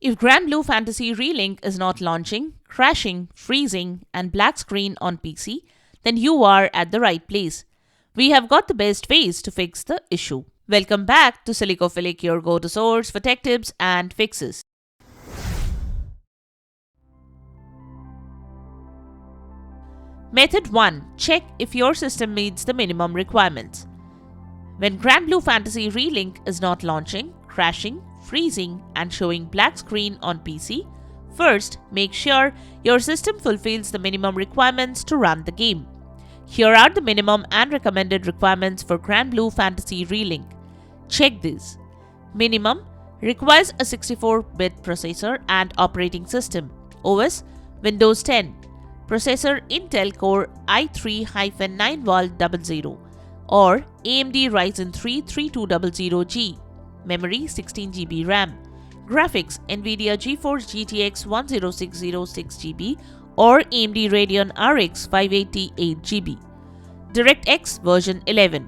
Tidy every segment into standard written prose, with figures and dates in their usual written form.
If Granblue Fantasy Relink is not launching, crashing, freezing, and black screen on PC, then you are at the right place. We have got the best ways to fix the issue. Welcome back to Silicophilic, your go-to source for tech tips and fixes. Method 1. Check if your system meets the minimum requirements. When Granblue Fantasy Relink is not launching, crashing, freezing, and showing black screen on PC, first make sure your system fulfills the minimum requirements to run the game. Here are the minimum and recommended requirements for Granblue Fantasy Relink. Check this. Minimum requires a 64-bit processor and operating system. OS Windows 10. Processor Intel Core i3-9-volt00 or AMD Ryzen 3 3200G. Memory 16 GB RAM. Graphics NVIDIA GeForce GTX 10606 GB or AMD Radeon RX 580 8GB. DirectX version 11.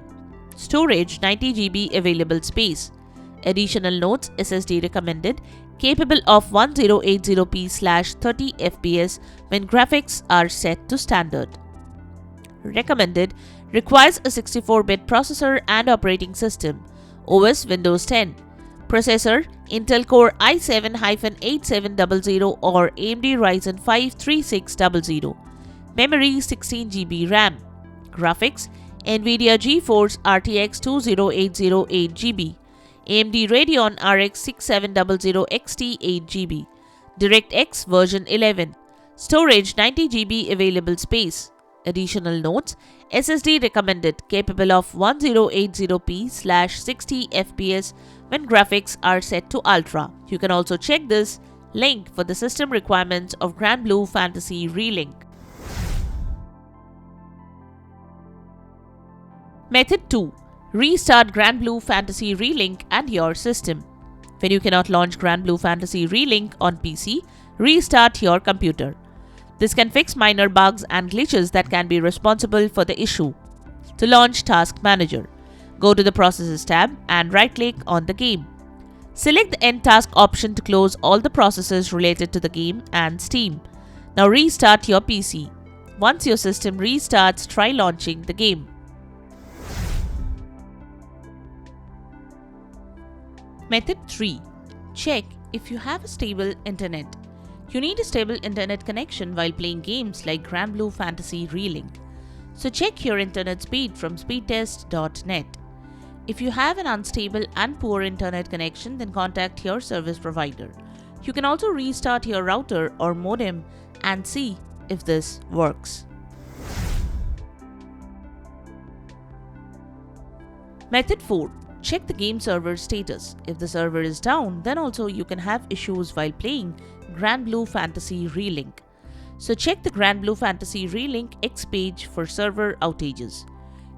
Storage 90 GB available space. Additional notes: SSD recommended, capable of 1080p/30 fps when graphics are set to standard. Recommended requires a 64-bit processor and operating system. OS Windows 10. Processor Intel Core i7-8700 or AMD Ryzen 5 3600. Memory 16 GB RAM. Graphics NVIDIA GeForce RTX 20808 GB. AMD Radeon RX 6700 XT 8 GB. DirectX version 11. Storage 90 GB available space. Additional notes: SSD recommended, capable of 1080p/60 fps when graphics are set to ultra. You can also check this link for the system requirements of Granblue Fantasy Relink. Method 2. Restart Granblue Fantasy Relink and your system. When you cannot launch Granblue Fantasy Relink on PC, restart your computer. This can fix minor bugs and glitches that can be responsible for the issue. To launch Task Manager, go to the Processes tab and right-click on the game. Select the End Task option to close all the processes related to the game and Steam. Now restart your PC. Once your system restarts, try launching the game. Method 3. Check if you have a stable internet. You need a stable internet connection while playing games like Granblue Fantasy Relink. So check your internet speed from speedtest.net. If you have an unstable and poor internet connection, then contact your service provider. You can also restart your router or modem and see if this works. Method 4. Check the game server status. If the server is down, then also you can have issues while playing Granblue Fantasy Relink. So check the Granblue Fantasy Relink X page for server outages.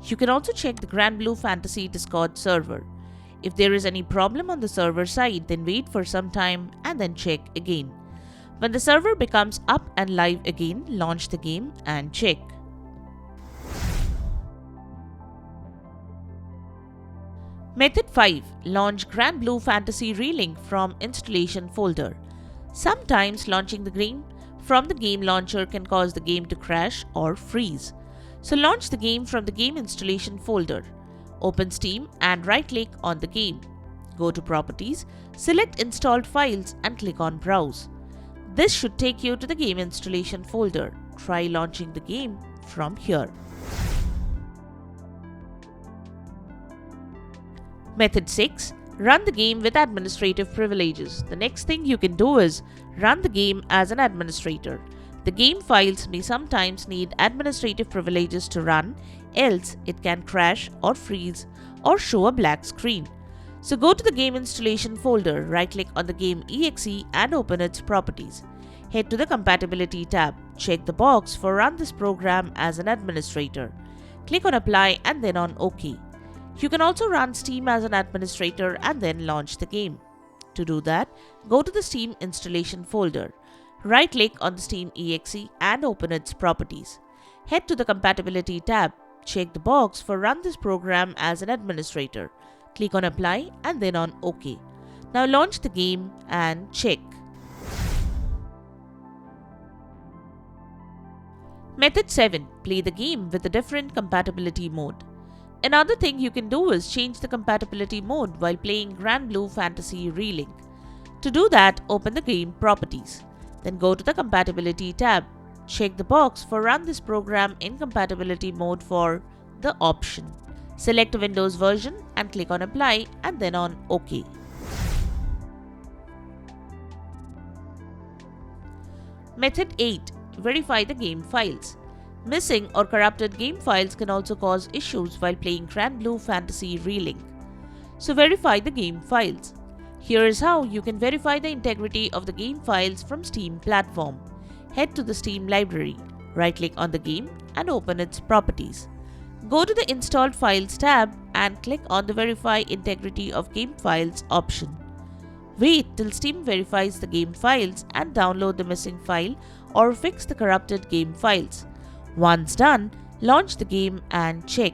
You can also check the Granblue Fantasy Discord server. If there is any problem on the server side, then wait for some time and then check again. When the server becomes up and live again, launch the game and check. Method 5. Launch Granblue Fantasy Relink from installation folder. Sometimes launching the game from the game launcher can cause the game to crash or freeze. So launch the game from the game installation folder. Open Steam and right-click on the game. Go to Properties, select Installed Files and click on Browse. This should take you to the game installation folder. Try launching the game from here. Method 6. Run the game with administrative privileges. The next thing you can do is run the game as an administrator. The game files may sometimes need administrative privileges to run, else it can crash or freeze or show a black screen. So go to the game installation folder, right-click on the game exe and open its properties. Head to the Compatibility tab. Check the box for Run this program as an administrator. Click on Apply and then on OK. You can also run Steam as an administrator and then launch the game. To do that, go to the Steam installation folder. Right-click on the Steam exe and open its properties. Head to the Compatibility tab. Check the box for Run this program as an administrator. Click on Apply and then on OK. Now launch the game and check. Method 7. Play the game with a different compatibility mode. Another thing you can do is change the compatibility mode while playing Granblue Fantasy Relink. To do that, open the game Properties. Then go to the Compatibility tab. Check the box for Run this program in compatibility mode for the option. Select a Windows version and click on Apply and then on OK. Method 8. Verify the game files. Missing or corrupted game files can also cause issues while playing Granblue Fantasy Relink. So verify the game files. Here is how you can verify the integrity of the game files from Steam platform. Head to the Steam library, right-click on the game and open its properties. Go to the Installed Files tab and click on the Verify Integrity of Game Files option. Wait till Steam verifies the game files and download the missing file or fix the corrupted game files. Once done, launch the game and check.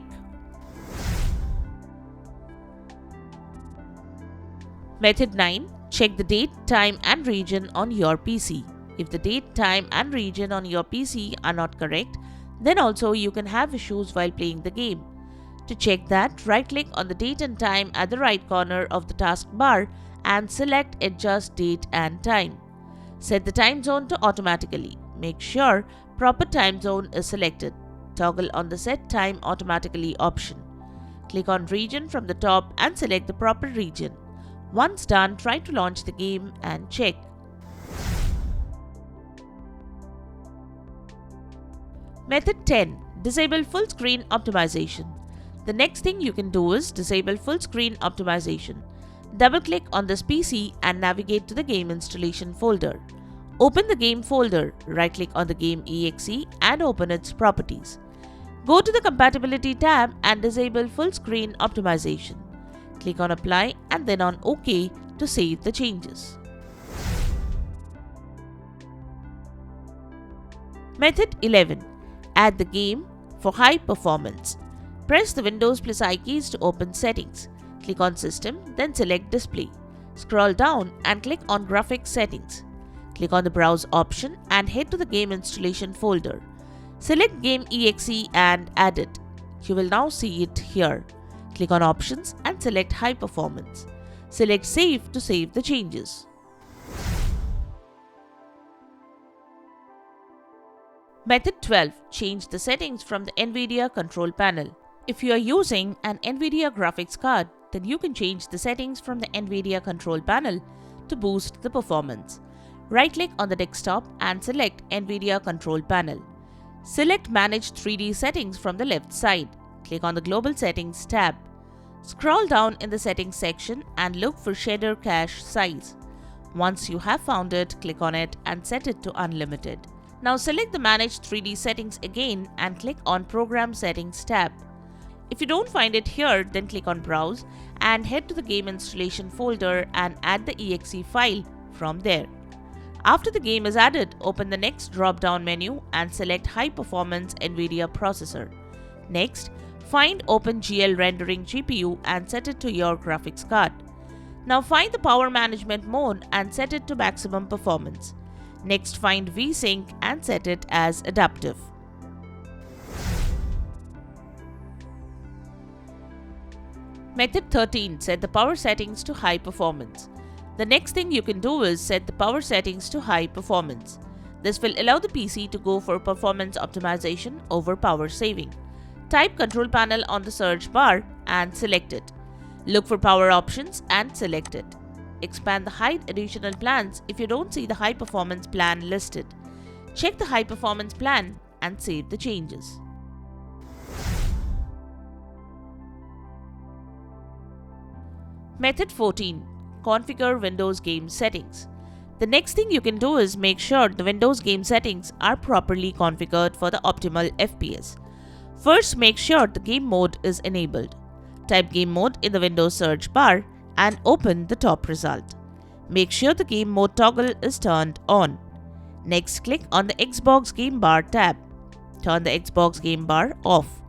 Method 9. Check the date, time and region on your PC. If the date, time and region on your PC are not correct, then also you can have issues while playing the game. To check that, right-click on the date and time at the right corner of the taskbar and select Adjust Date and Time. Set the time zone to automatically. Make sure proper time zone is selected. Toggle on the Set Time Automatically option. Click on Region from the top and select the proper region. Once done, try to launch the game and check. Method 10. Disable full screen optimization. The next thing you can do is disable full screen optimization. Double-click on this PC and navigate to the game installation folder. Open the game folder, right-click on the game exe and open its properties. Go to the Compatibility tab and disable full screen optimization. Click on Apply and then on OK to save the changes. Method 11. Add the game for high performance. Press the Windows plus I keys to open Settings. Click on System, then select Display. Scroll down and click on Graphics Settings. Click on the Browse option and head to the game installation folder. Select Game exe and add it. You will now see it here. Click on Options and select High Performance. Select Save to save the changes. Method 12. Change the settings from the NVIDIA control panel. If you are using an NVIDIA graphics card, then you can change the settings from the NVIDIA control panel to boost the performance. Right-click on the desktop and select NVIDIA control panel. Select Manage 3D Settings from the left side. Click on the Global Settings tab. Scroll down in the Settings section and look for Shader Cache Size. Once you have found it, click on it and set it to Unlimited. Now select the Manage 3D Settings again and click on Program Settings tab. If you don't find it here, then click on Browse and head to the game installation folder and add the exe file from there. After the game is added, open the next drop-down menu and select High Performance NVIDIA Processor. Next, find OpenGL Rendering GPU and set it to your graphics card. Now find the Power Management mode and set it to maximum performance. Next, find VSync and set it as Adaptive. Method 13. Set the power settings to high performance. The next thing you can do is set the power settings to high performance. This will allow the PC to go for performance optimization over power saving. Type Control Panel on the search bar and select it. Look for Power Options and select it. Expand the Hide Additional Plans if you don't see the High Performance plan listed. Check the High Performance plan and save the changes. Method 14. Configure Windows Game Settings. The next thing you can do is make sure the Windows game settings are properly configured for the optimal FPS. First, make sure the game mode is enabled. Type game mode in the Windows search bar and open the top result. Make sure the game mode toggle is turned on. Next, click on the Xbox Game Bar tab. Turn the Xbox Game Bar off.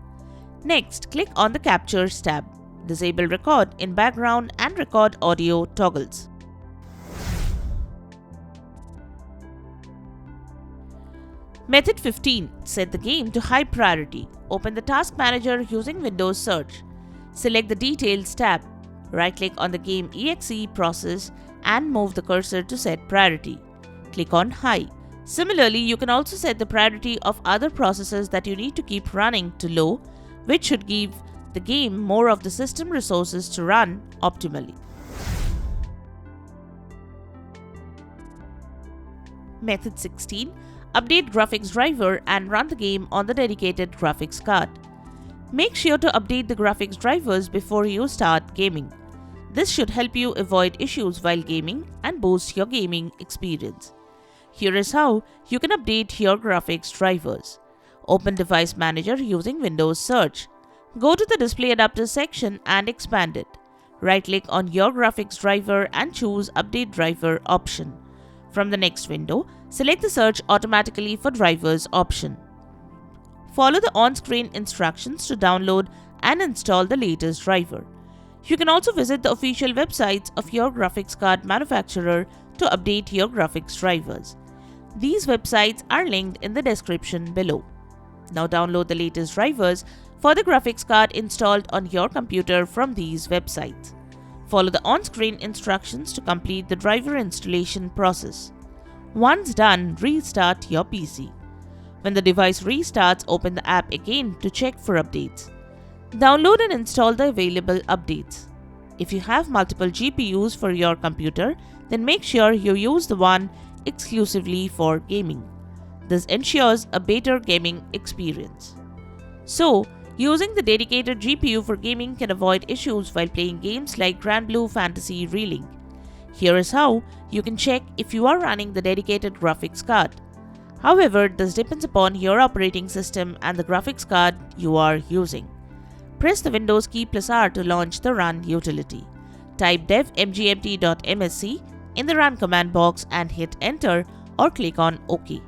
Next, click on the Captures tab. Disable Record in Background and Record Audio toggles. Method 15. Set the game to high priority. Open the Task Manager using Windows Search. Select the Details tab. Right-click on the game exe process and move the cursor to set priority. Click on High. Similarly, you can also set the priority of other processes that you need to keep running to low, which should give the game more of the system resources to run optimally. Method 16. Update graphics driver and run the game on the dedicated graphics card. Make sure to update the graphics drivers before you start gaming. This should help you avoid issues while gaming and boost your gaming experience. Here is how you can update your graphics drivers. Open Device Manager using Windows Search. Go to the Display Adapters section and expand it. Right-click on your graphics driver and choose Update Driver option. From the next window, select the Search Automatically for Drivers option. Follow the on-screen instructions to download and install the latest driver. You can also visit the official websites of your graphics card manufacturer to update your graphics drivers. These websites are linked in the description below. Now download the latest drivers for the graphics card installed on your computer from these websites. Follow the on-screen instructions to complete the driver installation process. Once done, restart your PC. When the device restarts, open the app again to check for updates. Download and install the available updates. If you have multiple GPUs for your computer, then make sure you use the one exclusively for gaming. This ensures a better gaming experience. So, using the dedicated GPU for gaming can avoid issues while playing games like Granblue Fantasy Relink. Here is how you can check if you are running the dedicated graphics card. However, this depends upon your operating system and the graphics card you are using. Press the Windows key +R to launch the Run utility. Type dev-mgmt.msc in the Run command box and hit Enter or click on OK.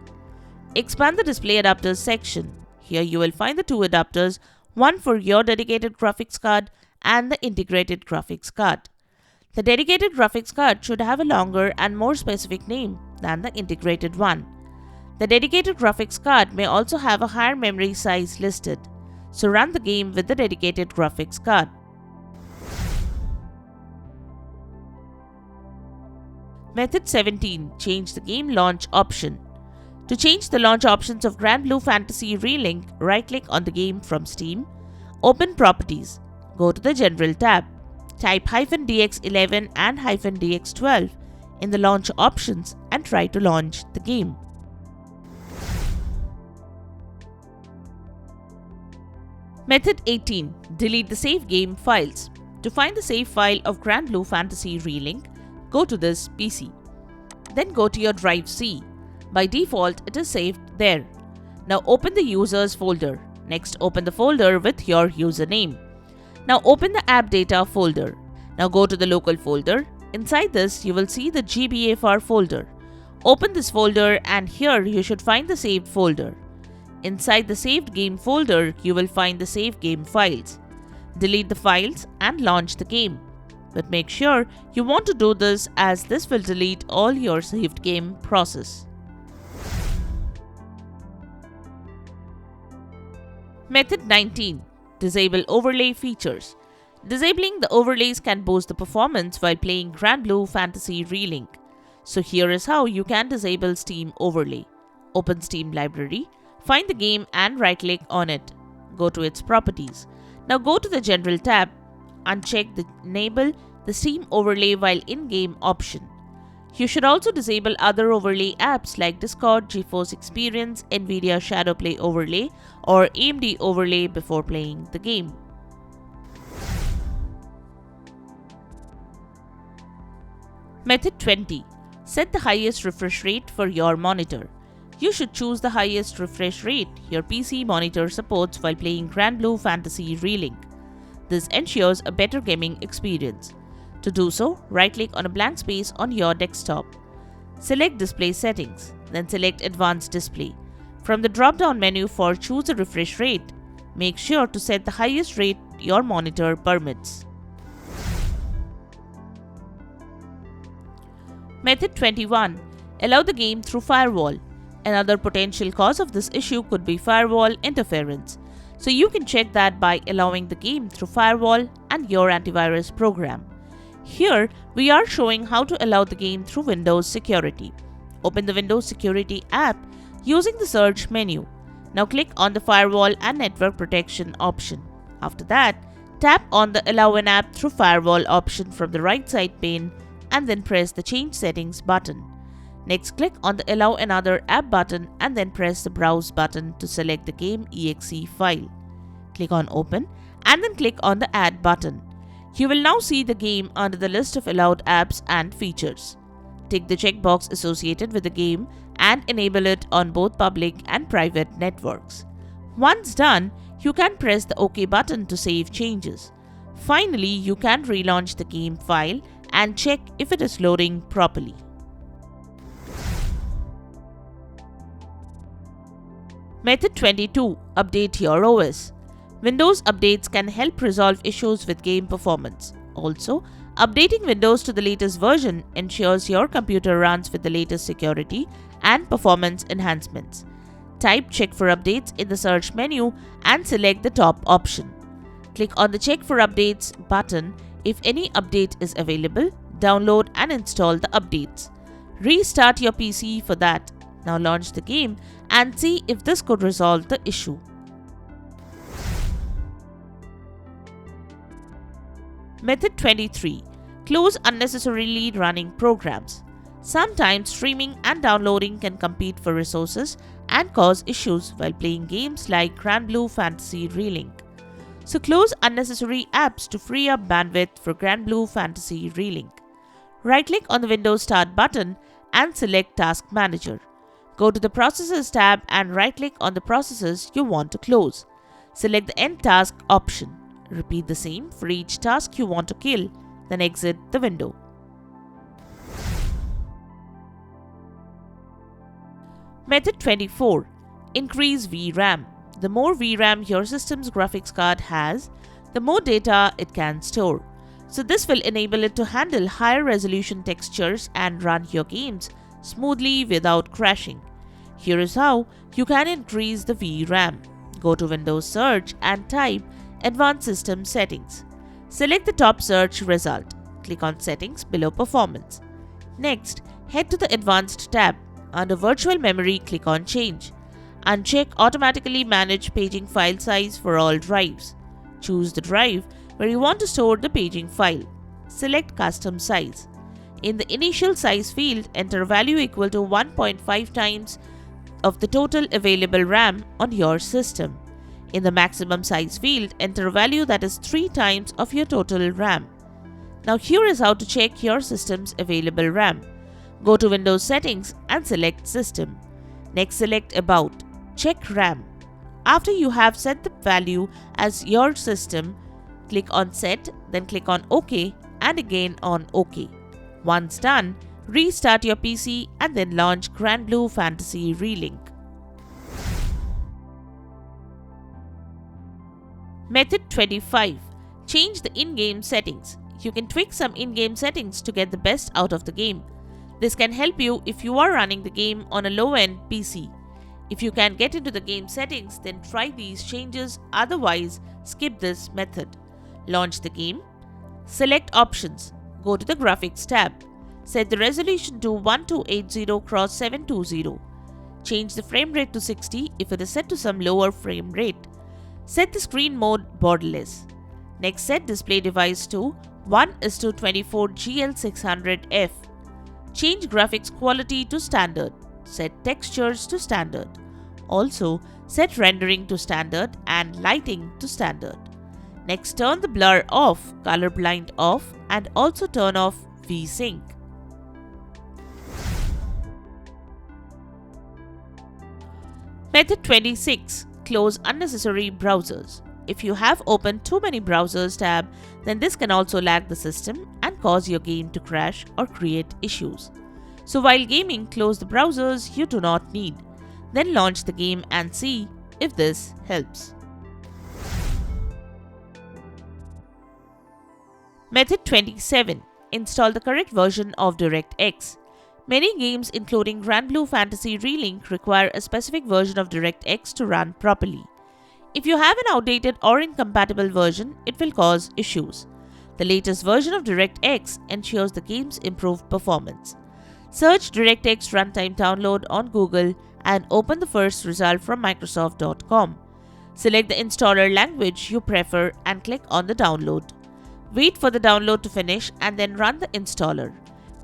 Expand the Display Adapters section. Here you will find the two adapters, one for your dedicated graphics card and the integrated graphics card. The dedicated graphics card should have a longer and more specific name than the integrated one. The dedicated graphics card may also have a higher memory size listed, so run the game with the dedicated graphics card. Method 17. Change the game launch option. To change the launch options of Granblue Fantasy Relink, right-click on the game from Steam, open Properties, go to the General tab, type -DX11 and -DX12 in the launch options and try to launch the game. Method 18. Delete the save game files. To find the save file of Granblue Fantasy Relink, go to this PC. Then go to your drive C. By default, it is saved there. Now open the users folder. Next, open the folder with your username. Now open the app data folder. Now go to the local folder. Inside this, you will see the GBFR folder. Open this folder and here you should find the saved folder. Inside the saved game folder, you will find the saved game files. Delete the files and launch the game. But make sure you want to do this as this will delete all your saved game process. Method 19. Disable overlay features. Disabling the overlays can boost the performance while playing Granblue Fantasy Relink. So here is how you can disable Steam overlay. Open Steam library, find the game and right-click on it. Go to its properties. Now go to the General tab, uncheck the Enable the Steam overlay while in-game option. You should also disable other overlay apps like Discord, GeForce Experience, Nvidia Shadowplay overlay or AMD overlay before playing the game. Method 20. Set the highest refresh rate for your monitor. You should choose the highest refresh rate your PC monitor supports while playing Granblue Fantasy Relink. This ensures a better gaming experience. To do so, right-click on a blank space on your desktop. Select Display Settings, then select Advanced Display. From the drop-down menu for Choose a Refresh Rate, make sure to set the highest rate your monitor permits. Method 21. Allow the game through firewall. Another potential cause of this issue could be firewall interference. So you can check that by allowing the game through firewall and your antivirus program. Here, we are showing how to allow the game through Windows Security. Open the Windows Security app using the search menu. Now click on the Firewall and Network Protection option. After that, tap on the Allow an app through firewall option from the right side pane and then press the Change Settings button. Next, click on the Allow another app button and then press the Browse button to select the game exe file. Click on Open and then click on the Add button. You will now see the game under the list of allowed apps and features. Tick the checkbox associated with the game and enable it on both public and private networks. Once done, you can press the OK button to save changes. Finally, you can relaunch the game file and check if it is loading properly. Method 22. Update your OS. Windows updates can help resolve issues with game performance. Also, updating Windows to the latest version ensures your computer runs with the latest security and performance enhancements. Type Check for Updates in the search menu and select the top option. Click on the Check for Updates button if any update is available. Download and install the updates. Restart your PC for that. Now launch the game and see if this could resolve the issue. Method 23. Close unnecessarily running programs. Sometimes streaming and downloading can compete for resources and cause issues while playing games like Granblue Fantasy Relink. So close unnecessary apps to free up bandwidth for Granblue Fantasy Relink. Right-click on the Windows Start button and select Task Manager. Go to the Processes tab and right-click on the processes you want to close. Select the End Task option. Repeat the same for each task you want to kill, then exit the window. Method 24. Increase VRAM. The more VRAM your system's graphics card has, the more data it can store. So this will enable it to handle higher resolution textures and run your games smoothly without crashing. Here is how you can increase the VRAM. Go to Windows Search and type Advanced System Settings. Select the top search result. Click on Settings below Performance. Next, head to the Advanced tab. Under Virtual Memory, click on Change. Uncheck Automatically Manage Paging File Size for all drives. Choose the drive where you want to store the paging file. Select Custom Size. In the Initial Size field, enter a value equal to 1.5 times of the total available RAM on your system. In the Maximum Size field, enter a value that is 3 times of your total RAM. Now here is how to check your system's available RAM. Go to Windows Settings and select System. Next, select About. Check RAM. After you have set the value as your system, click on Set, then click on OK and again on OK. Once done, restart your PC and then launch Granblue Fantasy Relink. Method 25. Change the in-game settings. You can tweak some in-game settings to get the best out of the game. This can help you if you are running the game on a low-end PC. If you can get into the game settings, then try these changes, otherwise skip this method. Launch the game. Select Options. Go to the Graphics tab. Set the resolution to 1280x720. Change the frame rate to 60 if it is set to some lower frame rate. Set the screen mode borderless. Next, set display device to 1:24 GL600F. Change graphics quality to standard. Set textures to standard. Also, set rendering to standard and lighting to standard. Next, turn the blur off, color blind off, and also turn off VSync. Method 26. Close unnecessary browsers. If you have opened too many browsers tab, then this can also lag the system and cause your game to crash or create issues. So while gaming, close the browsers you do not need. Then launch the game and see if this helps. Method 27. Install the correct version of DirectX. Many games, including Granblue Fantasy Relink, require a specific version of DirectX to run properly. If you have an outdated or incompatible version, it will cause issues. The latest version of DirectX ensures the game's improved performance. Search DirectX Runtime Download on Google and open the first result from Microsoft.com. Select the installer language you prefer and click on the download. Wait for the download to finish and then run the installer.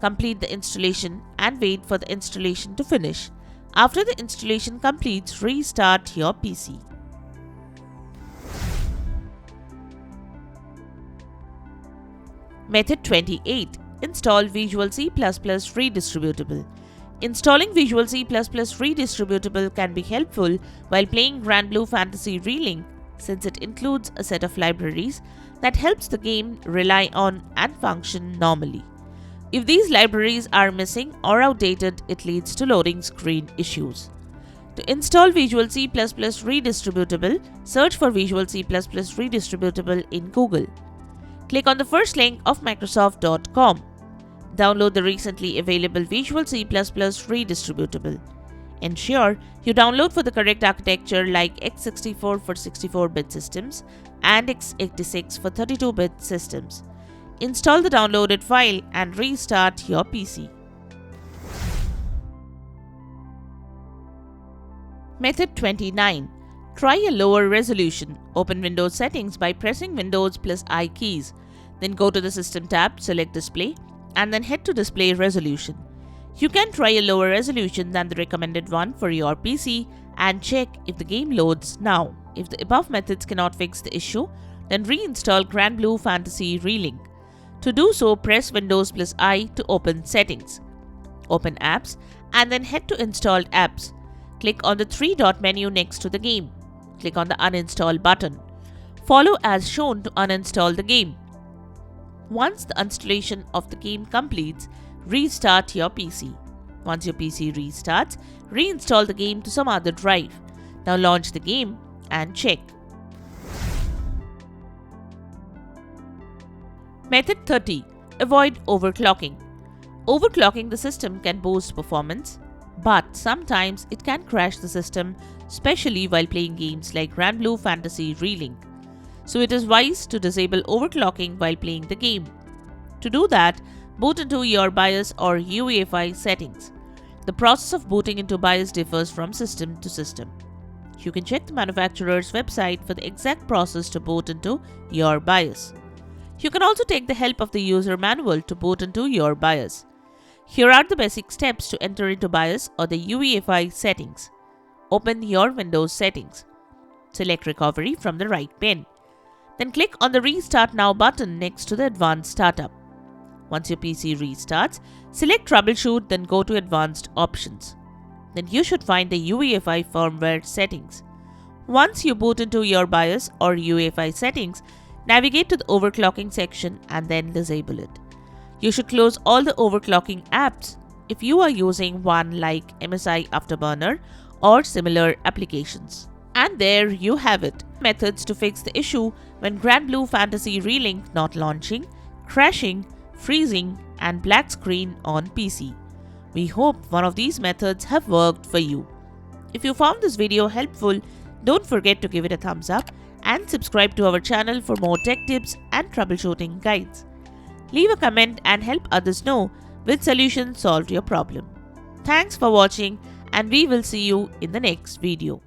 Complete the installation and wait for the installation to finish. After the installation completes, restart your PC. Method 28. Install Visual C++ Redistributable. Installing Visual C++ Redistributable can be helpful while playing Granblue Fantasy Relink, since it includes a set of libraries that helps the game rely on and function normally. If these libraries are missing or outdated, it leads to loading screen issues. To install Visual C++ Redistributable, search for Visual C++ Redistributable in Google. Click on the first link of Microsoft.com. Download the recently available Visual C++ Redistributable. Ensure you download for the correct architecture like x64 for 64-bit systems and x86 for 32-bit systems. Install the downloaded file and restart your PC. Method 29. Try a lower resolution. Open Windows settings by pressing Windows plus I keys. Then go to the System tab, select Display, and then head to Display Resolution. You can try a lower resolution than the recommended one for your PC and check if the game loads now. If the above methods cannot fix the issue, then reinstall Granblue Fantasy Relink. To do so, press Windows plus I to open Settings. Open Apps and then head to Installed Apps. Click on the three-dot menu next to the game. Click on the Uninstall button. Follow as shown to uninstall the game. Once the installation of the game completes, restart your PC. Once your PC restarts, reinstall the game to some other drive. Now launch the game and check. Method 30. Avoid overclocking. Overclocking the system can boost performance, but sometimes it can crash the system, especially while playing games like Granblue Fantasy Relink. So it is wise to disable overclocking while playing the game. To do that, boot into your BIOS or UEFI settings. The process of booting into BIOS differs from system to system. You can check the manufacturer's website for the exact process to boot into your BIOS. You can also take the help of the user manual to boot into your BIOS. Here are the basic steps to enter into BIOS or the UEFI settings. Open your Windows settings. Select Recovery from the right pane. Then click on the Restart Now button next to the Advanced Startup. Once your PC restarts, select Troubleshoot, then go to Advanced Options. Then you should find the UEFI firmware settings. Once you boot into your BIOS or UEFI settings, navigate to the overclocking section and then disable it. You should close all the overclocking apps if you are using one like MSI Afterburner or similar applications. And there you have it. Methods to fix the issue when Granblue Fantasy Relink not launching, crashing, freezing, and black screen on PC. We hope one of these methods have worked for you. If you found this video helpful, don't forget to give it a thumbs up and subscribe to our channel for more tech tips and troubleshooting guides. Leave a comment and help others know which solution solved your problem. Thanks for watching, and we will see you in the next video.